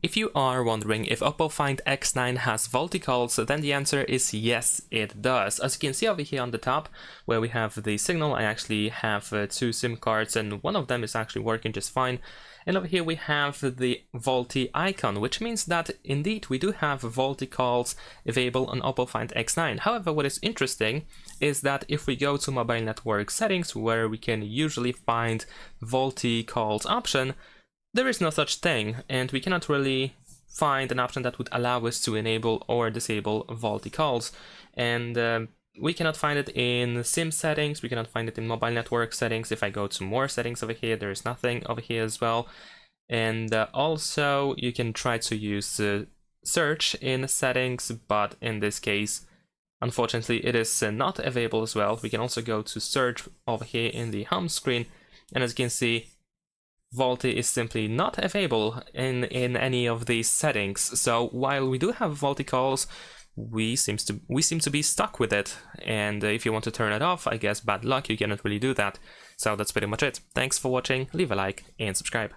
If you are wondering if OPPO Find X9 has VoLTE calls, then the answer is yes, it does. As you can see over here on the top, where we have the signal, I actually have two SIM cards, and one of them is actually working just fine. And over here we have the VoLTE icon, which means that indeed we do have VoLTE calls available on OPPO Find X9. However, what is interesting is that if we go to mobile network settings, where we can usually find VoLTE calls option, there is no such thing, and we cannot really find an option that would allow us to enable or disable VoLTE calls. And we cannot find it in SIM settings, we cannot find it in mobile network settings. If I go to more settings over here, there is nothing over here as well. And also you can try to use search in settings, but in this case, unfortunately, it is not available as well. We can also go to search over here in the home screen, and as you can see, VoLTE is simply not available in any of these settings. So while we do have VoLTE calls, we seem to be stuck with it. And if you want to turn it off, I guess bad luck, you cannot really do that. So that's pretty much it. Thanks for watching, leave a like and subscribe.